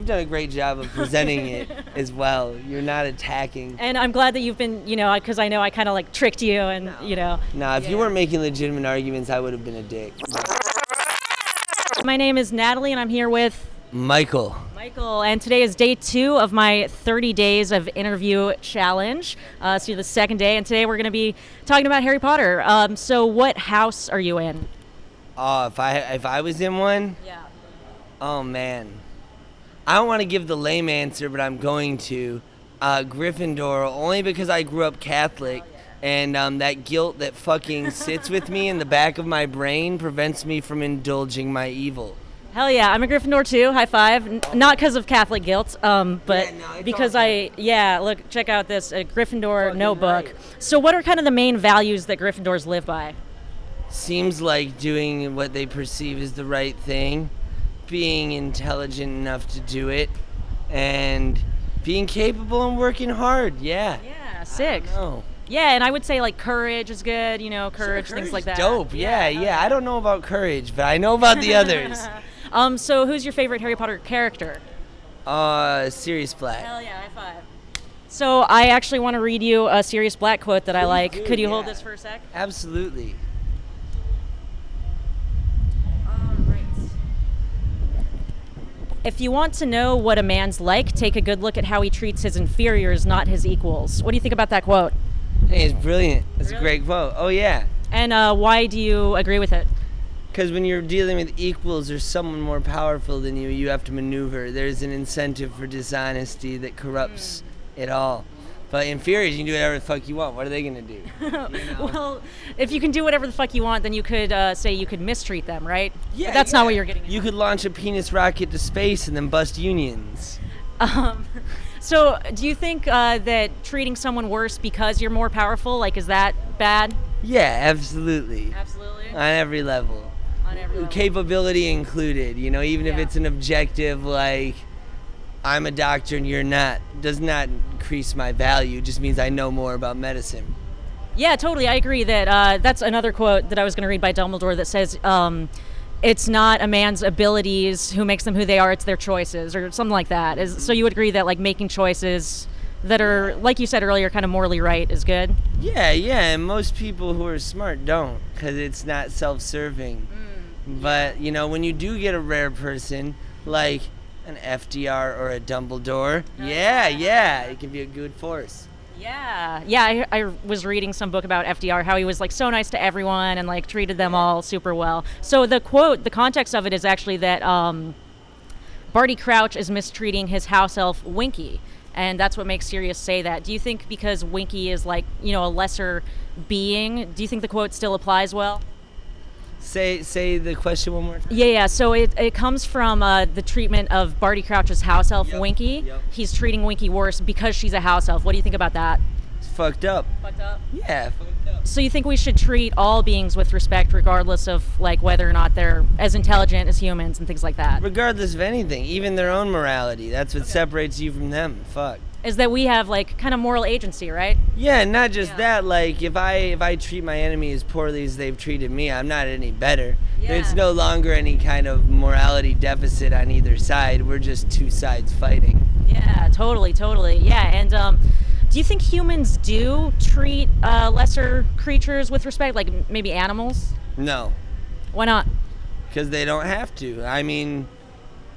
done a great job of presenting it as well. You're not attacking. And I'm glad that you've been, because I know I kind of like tricked you and, No, if you weren't making legitimate arguments, I would have been a dick. My name is Natalie, and I'm here with Michael, and today is day 2 of my 30 days of interview challenge. So the second day, and today we're going to be talking about Harry Potter. So what house are you in? If I was in one, Yeah. oh man, I don't want to give the lame answer, but I'm going to. Gryffindor, only because I grew up Catholic, and that guilt that fucking sits with me in the back of my brain prevents me from indulging my evil. Hell yeah, I'm a Gryffindor too. High five. Not because of Catholic guilt, but because look, check out this Gryffindor Fucking notebook. right. So what are kind of the main values that Gryffindors live by? Seems like doing what they perceive as the right thing, being intelligent enough to do it, and being capable and working hard. Yeah. Yeah, sick. Oh. Yeah, and I would say like courage is good, courage, things like that. Dope. Yeah. I don't know about courage, but I know about the others. So who's your favorite Harry Potter character? Sirius Black. Hell yeah, high five. So I actually want to read you a Sirius Black quote that I like. do, Could you hold yeah. this for a sec? Absolutely. If you want to know what a man's like, take a good look at how he treats his inferiors, not his equals. What do you think about that quote? Hey, it's brilliant. It's Really? a great quote. Oh, yeah. And why do you agree with it? Because when you're dealing with equals or someone more powerful than you, you have to maneuver. There's an incentive for dishonesty that corrupts it all. But inferiors, you can do whatever the fuck you want. What are they going to do? Well, if you can do whatever the fuck you want, then you could say you could mistreat them, right? Yeah, But that's not what you're getting at. You could launch a penis rocket to space and then bust unions. So do you think that treating someone worse because you're more powerful, is that bad? Yeah, absolutely. Absolutely. On every level. On every level. Capability included, even if Yeah. it's an objective like I'm a doctor and you're not, does not increase my value, just means I know more about medicine. Yeah, totally. I agree that that's another quote that I was going to read by Dumbledore that says, it's not a man's abilities who makes them who they are, it's their choices, or something like that. So you would agree that making choices that are, like you said earlier, kind of morally right is good? Yeah, and most people who are smart don't, because it's not self-serving. But, when you do get a rare person, like an FDR or a Dumbledore, yeah, it can be a good force. Yeah. I was reading some book about FDR, how he was so nice to everyone and treated them all super well. So the quote, the context of it is actually that Barty Crouch is mistreating his house elf Winky, and that's what makes Sirius say that. Do you think because Winky is a lesser being, do you think the quote still applies well? Say the question one more time. Yeah. So it comes from the treatment of Barty Crouch's house elf, Winky. Yep. He's treating Winky worse because she's a house elf. What do you think about that? It's fucked up. Fucked up. Yeah, fucked up. So you think we should treat all beings with respect regardless of whether or not they're as intelligent as humans and things like that? Regardless of anything, even their own morality. That's what separates you from them. Fuck. Is that we have kind of moral agency, right? Yeah, not just that. If I treat my enemy as poorly as they've treated me, I'm not any better. Yeah. There's no longer any kind of morality deficit on either side. We're just two sides fighting. Yeah, totally. Yeah, and do you think humans do treat lesser creatures with respect, like maybe animals? No, Why not? because they don't have to. I mean,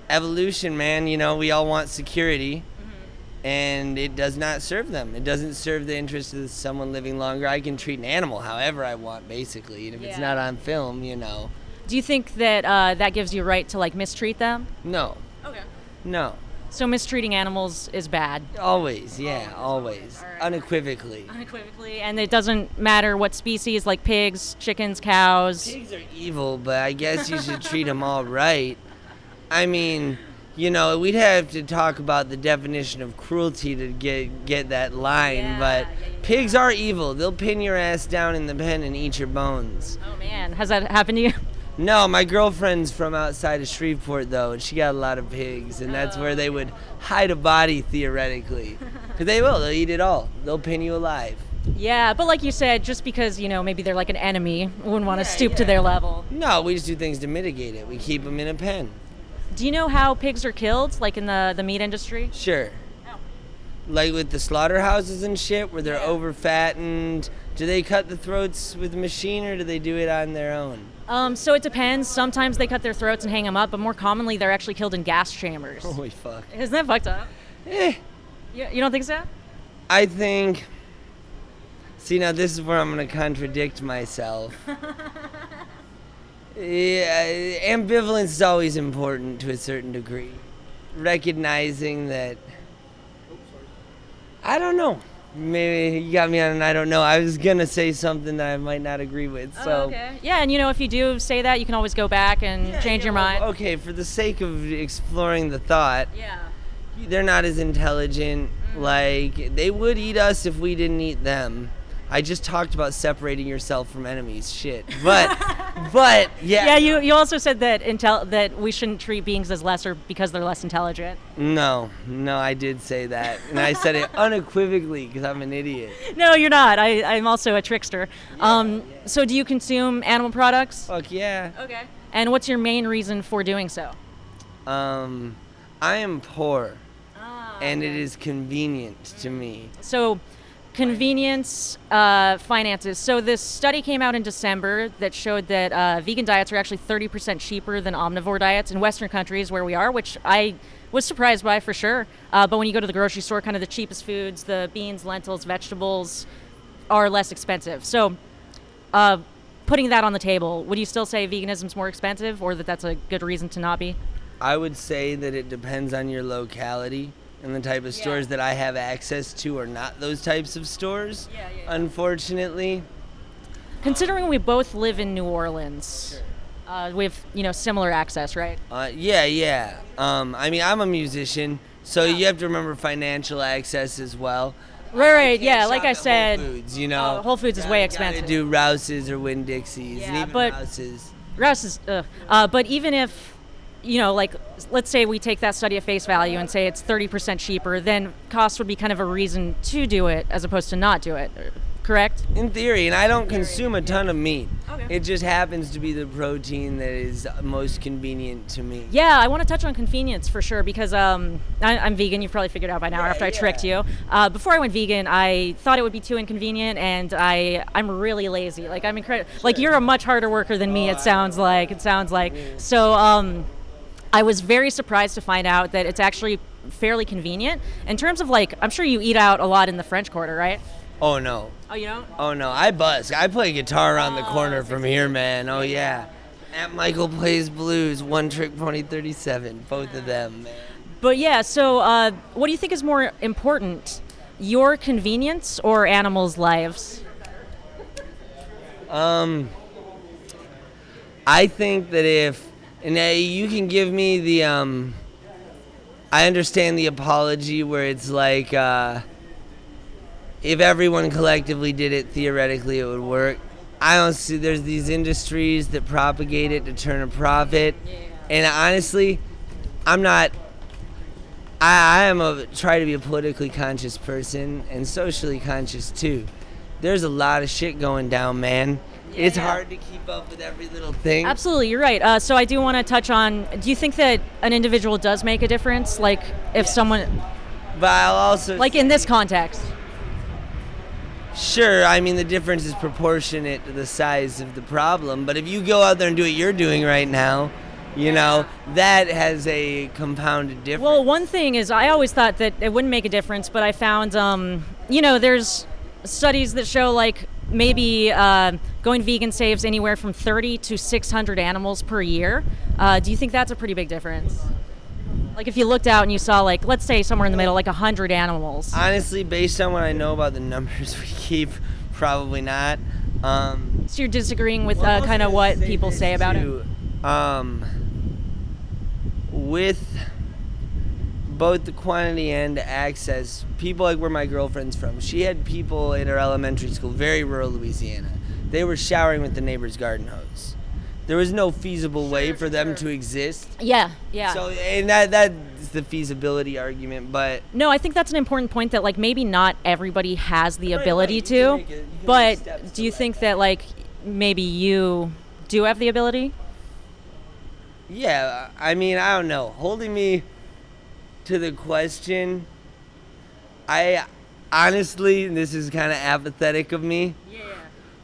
evolution, man. We all want security. And it does not serve them. It doesn't serve the interest of someone living longer. I can treat an animal however I want, basically. And if it's not on film, Do you think that that gives you a right to mistreat them? No. Okay. No. So mistreating animals is bad. Always, yeah, always. All right. Unequivocally. Unequivocally, and it doesn't matter what species, like pigs, chickens, cows. Pigs are evil, but I guess you should treat them all right. I mean, we'd have to talk about the definition of cruelty to get that line, but pigs are evil. They'll pin your ass down in the pen and eat your bones. Oh man, has that happened to you? No, my girlfriend's from outside of Shreveport, though, and she got a lot of pigs, and that's where they would hide a body, theoretically. Because they'll eat it all. They'll pin you alive. Yeah, but like you said, just because, maybe they're an enemy, we wouldn't want to stoop to their level. No, we just do things to mitigate it. We keep them in a pen. Do you know how pigs are killed, like in the meat industry? Sure. Like with the slaughterhouses and shit, where they're Yeah. over fattened. Do they cut the throats with a machine, or do they do it on their own? So it depends. Sometimes they cut their throats and hang them up, but more commonly they're actually killed in gas chambers. Holy fuck. Isn't that fucked up? Eh. You don't think so? I think. See, now this is where I'm gonna contradict myself. Yeah, ambivalence is always important to a certain degree. Recognizing that. I don't know. Maybe you got me on an I don't know. I was gonna say something that I might not agree with. So. Oh, okay. Yeah, and if you do say that, you can always go back and change your mind. Okay, for the sake of exploring the thought, Yeah. they're not as intelligent. Like, they would eat us if we didn't eat them. I just talked about separating yourself from enemies. Shit. But yeah. Yeah, you also said that that we shouldn't treat beings as lesser because they're less intelligent. No, I did say that. And I said it unequivocally because I'm an idiot. No, you're not. I'm also a trickster. So do you consume animal products? Fuck yeah. Okay. And what's your main reason for doing so? I am poor, and it is convenient to me. So, convenience, finances. So this study came out in December that showed that vegan diets are actually 30% cheaper than omnivore diets in Western countries where we are, which I was surprised by for sure. But when you go to the grocery store, kind of the cheapest foods, the beans, lentils, vegetables, are less expensive. So putting that on the table, would you still say veganism's more expensive, or that's a good reason to not be? I would say that it depends on your locality. And the type of stores that I have access to are not those types of stores, unfortunately. Considering we both live in New Orleans, we have similar access, right? Yeah. I mean, I'm a musician, so you have to remember financial access as well. Right. Can't Yeah, shop like I at said, Whole Foods, you know. Whole Foods is way expensive. Gotta do Rouse's or Winn-Dixie's, Yeah, and even but- Rouse's. Rouse is, but even if, like, let's say we take that study at face value and say it's 30% cheaper, then cost would be kind of a reason to do it as opposed to not do it, correct? In theory, and I don't consume a ton of meat. Okay. It just happens to be the protein that is most convenient to me. Yeah, I want to touch on convenience for sure because I'm vegan. You've probably figured out by now after I tricked you. Before I went vegan, I thought it would be too inconvenient, and I'm really lazy. Like, I'm incredible. Like, you're a much harder worker than me. It sounds like. So I was very surprised to find out that it's actually fairly convenient in terms of, like, I'm sure you eat out a lot in the French Quarter, right? Oh no. Oh, you don't? Oh no, I busk. I play guitar around the corner from here, man. Oh yeah. At Michael Plays Blues, One Trick Pony 37, both of them, man. But yeah, so what do you think is more important, your convenience or animals' lives? I think that you can give me the, I understand the apology where it's like, if everyone collectively did it, theoretically it would work. I don't see, there's these industries that propagate it to turn a profit. And honestly, I'm not, I try to be a politically conscious person and socially conscious too. There's a lot of shit going down, man. It's hard to keep up with every little thing. Absolutely, you're right. So I do want to touch on, do you think that an individual does make a difference? Like if someone, But I'll also, like in this context? sure, I mean, the difference is proportionate to the size of the problem. But if you go out there and do what you're doing right now, that has a compounded difference. Well, one thing is I always thought that it wouldn't make a difference, but I found, there's studies that show like maybe going vegan saves anywhere from 30 to 600 animals per year. Do you think that's a pretty big difference? Like if you looked out and you saw, like, let's say somewhere in the middle, like 100 animals. Honestly, based on what I know about the numbers we keep, probably not. So you're disagreeing with kind of what people say about it? With both the quantity and access, people like where my girlfriend's from, she had people in her elementary school, very rural Louisiana. They were showering with the neighbor's garden hose. There was no feasible way for them to exist. Yeah. So, and that's the feasibility argument, but No, I think that's an important point that, like, maybe not everybody has the ability you to, can make steps but do you to think that, like, maybe you do have the ability? Yeah, I mean, I don't know. Holding me to the question, I honestly, this is kind of apathetic of me,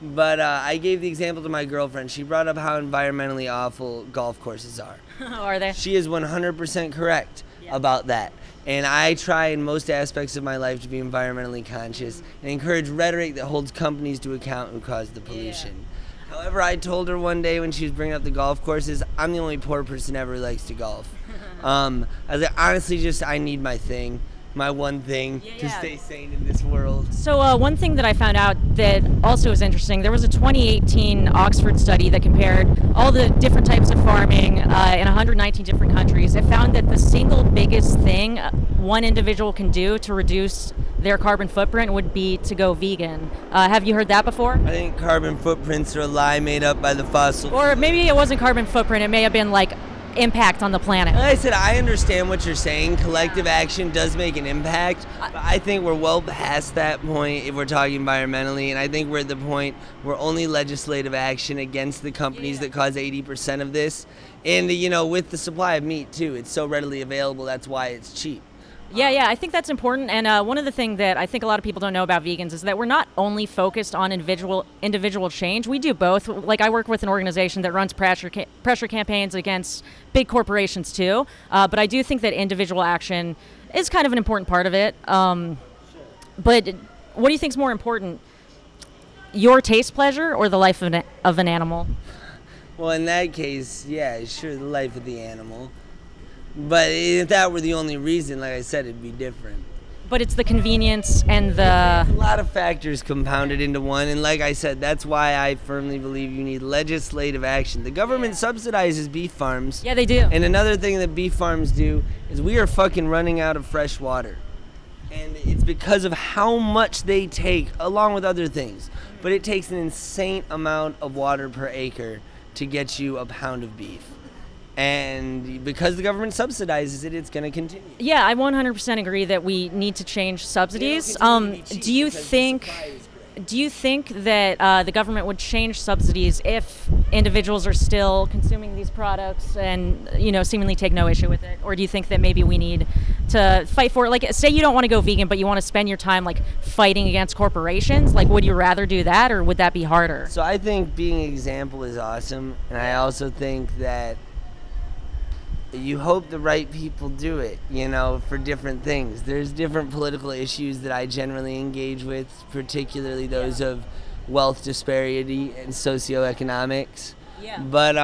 but I gave the example to my girlfriend. She brought up how environmentally awful golf courses are. Are they? She is 100% correct about that. And I try in most aspects of my life to be environmentally conscious and encourage rhetoric that holds companies to account who caused the pollution. However, I told her one day when she was bringing up the golf courses, I'm the only poor person ever who likes to golf. I was like, honestly, just I need my thing, my one thing to stay sane in this world. So one thing that I found out that also is interesting, there was a 2018 Oxford study that compared all the different types of farming in 119 different countries. It found that the single biggest thing one individual can do to reduce their carbon footprint would be to go vegan. Have you heard that before? I think carbon footprints are a lie made up by the fossil. Or maybe it wasn't carbon footprint, it may have been like impact on the planet. Like I said, I understand what you're saying. Collective action does make an impact, but I think we're well past that point if we're talking environmentally, and I think we're at the point where only legislative action against the companies that cause 80% of this, and you know, with the supply of meat too, it's so readily available, that's why it's cheap. Yeah, I think that's important. And one of the things that I think a lot of people don't know about vegans is that we're not only focused on individual change. We do both. Like I work with an organization that runs pressure campaigns against big corporations too. But I do think that individual action is kind of an important part of it. But what do you think is more important? Your taste pleasure or the life of an animal? Well, in that case, yeah, sure, the life of the animal. But if that were the only reason, like I said, it'd be different. But it's the convenience and the... A lot of factors compounded into one, and like I said, that's why I firmly believe you need legislative action. The government subsidizes beef farms. Yeah, they do. And another thing that beef farms do is we are fucking running out of fresh water. And it's because of how much they take, along with other things. But it takes an insane amount of water per acre to get you a pound of beef. And because the government subsidizes it, it's going to continue. Yeah, I 100% agree that we need to change subsidies. Do you think that the government would change subsidies if individuals are still consuming these products and, you know, seemingly take no issue with it? Or do you think that maybe we need to fight for it? Like, say you don't want to go vegan, but you want to spend your time, like, fighting against corporations. Like, would you rather do that, or would that be harder? So I think being an example is awesome. And I also think that you hope the right people do it, you know, for different things. There's different political issues that I generally engage with, particularly those of wealth disparity and socioeconomics. Yeah. But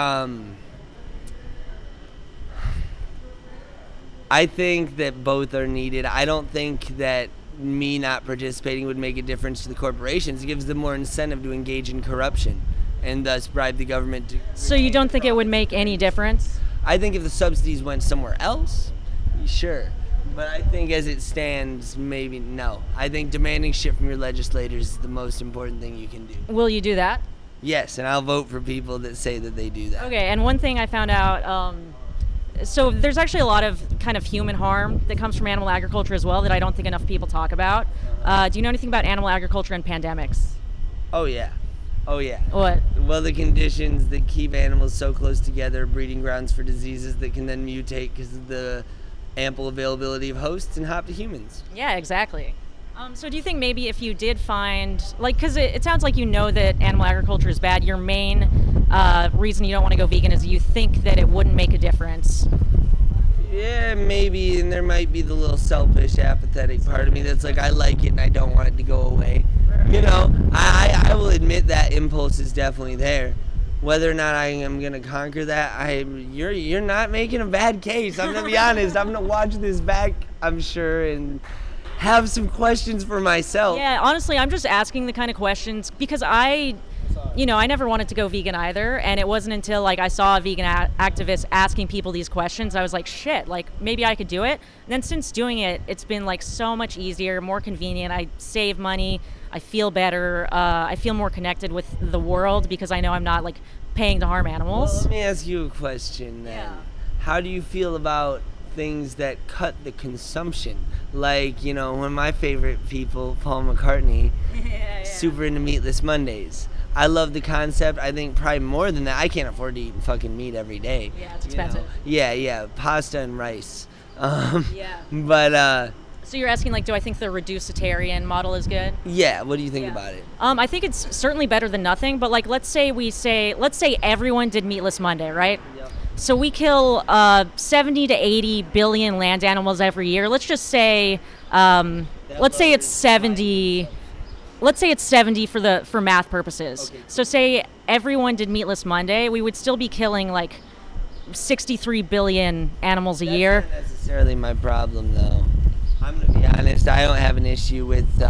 I think that both are needed. I don't think that me not participating would make a difference to the corporations. It gives them more incentive to engage in corruption and thus bribe the government to... So you don't think it would make any difference? I think if the subsidies went somewhere else, sure. But I think as it stands, maybe no. I think demanding shit from your legislators is the most important thing you can do. Will you do that? Yes, and I'll vote for people that say that they do that. Okay, and one thing I found out, so there's actually a lot of kind of human harm that comes from animal agriculture as well that I don't think enough people talk about. Do you know anything about animal agriculture and pandemics? Oh, yeah. Oh, yeah. What? Well, the conditions that keep animals so close together, breeding grounds for diseases that can then mutate because of the ample availability of hosts and hop to humans. Yeah, exactly. So do you think maybe if you did find, like, because it sounds like you know that animal agriculture is bad, your main reason you don't want to go vegan is you think that it wouldn't make a difference. Yeah, maybe, and there might be the little selfish, apathetic part of me that's like, I like it and I don't want it to go away. You know, I will admit that impulse is definitely there. Whether or not I am gonna conquer that, you're not making a bad case. I'm gonna be honest. I'm gonna watch this back, I'm sure, and have some questions for myself. Yeah, honestly, I'm just asking the kind of questions because I never wanted to go vegan either, and it wasn't until like I saw a vegan activist asking people these questions, I was like, shit, like maybe I could do it. And then since doing it, it's been like so much easier, more convenient. I save money, I feel better, I feel more connected with the world because I know I'm not like paying to harm animals. Well, let me ask you a question then. Yeah. How do you feel about things that cut the consumption? Like, you know, one of my favorite people, Paul McCartney, super into Meatless Mondays. I love the concept. I think probably more than that. I can't afford to eat fucking meat every day. Yeah, it's you know? expensive. Yeah, pasta and rice. Yeah. But So you're asking, like, do I think the reducitarian model is good? yeah, what do you think Yeah. about it? I think it's certainly better than nothing, but like let's say everyone did Meatless Monday, right? Yep. So we kill 70 to 80 billion land animals every year. Let's just say let's say it's 70. Let's say it's 70 for math purposes. Okay. So say everyone did Meatless Monday, we would still be killing like 63 billion animals a year. That's not necessarily my problem, though. I'm gonna be honest. I don't have an issue with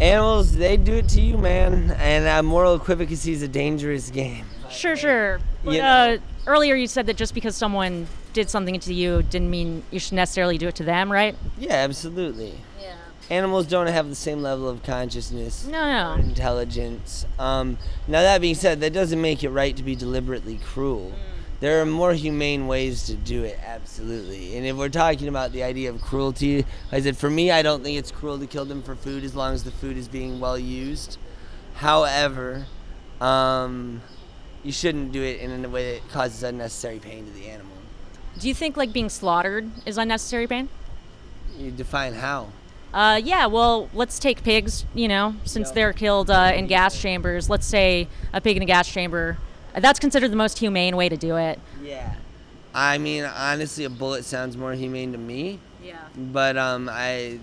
animals. They do it to you, man. And moral equivacy is a dangerous game. Sure. But, You know. earlier you said that just because someone did something to you didn't mean you should necessarily do it to them, right? Yeah, absolutely. Yeah. Animals don't have the same level of consciousness No. or intelligence. Now that being said, that doesn't make it right to be deliberately cruel. There are more humane ways to do it, absolutely. And if we're talking about the idea of cruelty, I said, for me, I don't think it's cruel to kill them for food as long as the food is being well used. However, you shouldn't do it in a way that causes unnecessary pain to the animal. Do you think like being slaughtered is unnecessary pain? You define how. Yeah, well, let's take pigs, since Yeah. they're killed in gas chambers. Let's say a pig in a gas chamber. That's considered the most humane way to do it. Yeah. I mean, honestly, a bullet sounds more humane to me. Yeah. But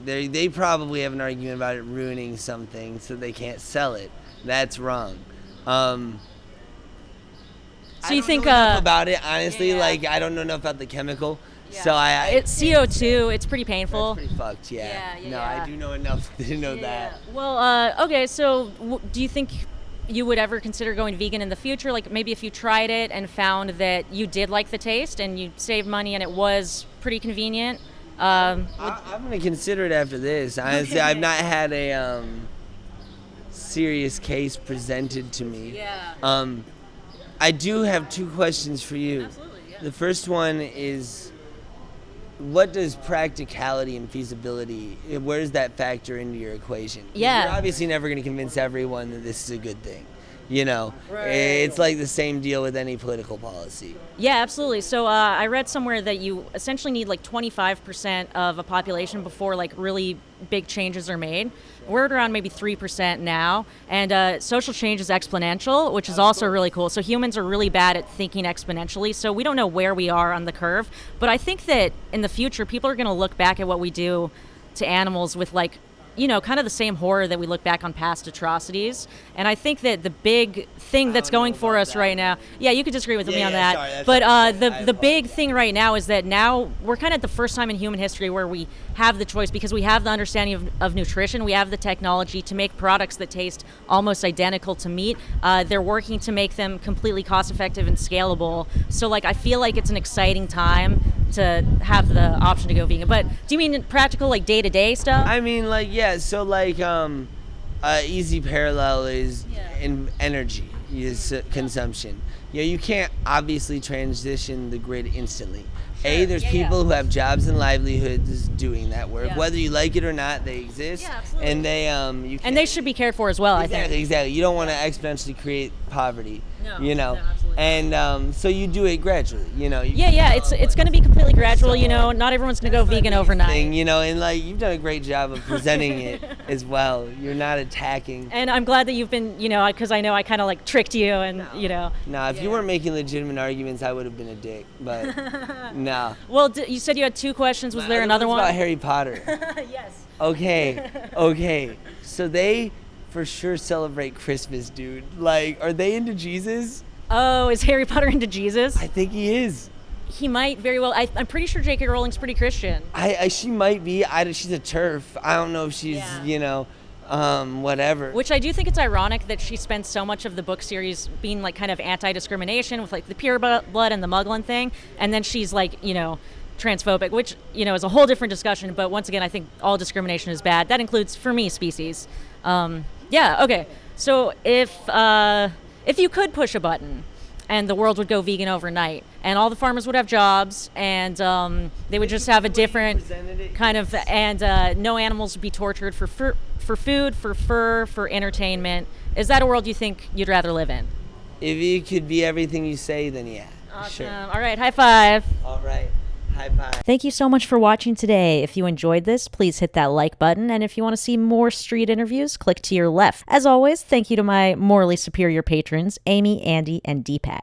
they probably have an argument about it ruining something, so they can't sell it. That's wrong. So you think know enough about it, honestly? yeah. Like, I don't know enough about the chemical, so I it's CO2. It's pretty painful. That's pretty fucked. Yeah. Yeah, No, yeah. I do know enough to know that. Well, okay. So, do you think you would ever consider going vegan in the future? Like, maybe if you tried it and found that you did like the taste and you saved money and it was pretty convenient. I'm gonna consider it after this. Honestly, I've not had a serious case presented to me. Yeah. I do have two questions for you. Absolutely, yeah. The first one is, what does practicality and feasibility, where does that factor into your equation? Yeah. You're obviously never going to convince everyone that this is a good thing. Right. It's like the same deal with any political policy. Yeah, absolutely. So I read somewhere that you essentially need like 25% of a population before like really big changes are made. We're at around maybe 3% now, and social change is exponential, which is also really cool. So humans are really bad at thinking exponentially, so we don't know where we are on the curve. But I think that in the future, people are going to look back at what we do to animals with like, kind of the same horror that we look back on past atrocities. And I think that the big thing that's going for us right now, yeah, you could disagree with me on that. Sorry, but I the big thing right now is that now we're kind of at the first time in human history where we have the choice, because we have the understanding of nutrition, we have the technology to make products that taste almost identical to meat. They're working to make them completely cost effective and scalable. So like I feel like it's an exciting time to have the option to go vegan. But do you mean practical, like day-to-day stuff? I mean, like, yeah, so like, easy parallel is in energy consumption. You can't obviously transition the grid instantly. There's people who have jobs and livelihoods doing that work. Yeah. Whether you like it or not, they exist. Yeah, absolutely. And they And they should be cared for as well, I think. Exactly. You don't want to exponentially create poverty. No, You know. no, absolutely. And so you do it gradually. Yeah, it's going to be completely gradual. Not everyone's going to go vegan overnight. And like you've done a great job of presenting it as well. You're not attacking. And I'm glad that you've been, because I know I kind of like tricked you, and No, if you weren't making legitimate arguments, I would have been a dick. But no. Well, you said you had two questions. Was there another one? About Harry Potter. Yes. Okay. So they for sure celebrate Christmas, dude. Like, are they into Jesus? Oh, is Harry Potter into Jesus? I think he is. He might very well. I'm pretty sure J.K. Rowling's pretty Christian. She might be. She's a TERF. I don't know if she's, whatever. Which I do think it's ironic that she spends so much of the book series being like kind of anti-discrimination with like the pure blood and the Mugglin thing, and then she's like, transphobic, which is a whole different discussion. But once again, I think all discrimination is bad. That includes, for me, species. Okay. So if you could push a button and the world would go vegan overnight, and all the farmers would have jobs, and they would just have a different kind of, and no animals would be tortured for food, for fur, for entertainment. Is that a world you think you'd rather live in? If you could be everything you say, then yeah. Awesome. Sure. All right, high five. All right. High five. Thank you so much for watching today. If you enjoyed this, please hit that like button. And if you want to see more street interviews, click to your left. As always, thank you to my morally superior patrons, Amy, Andy, and Deepak.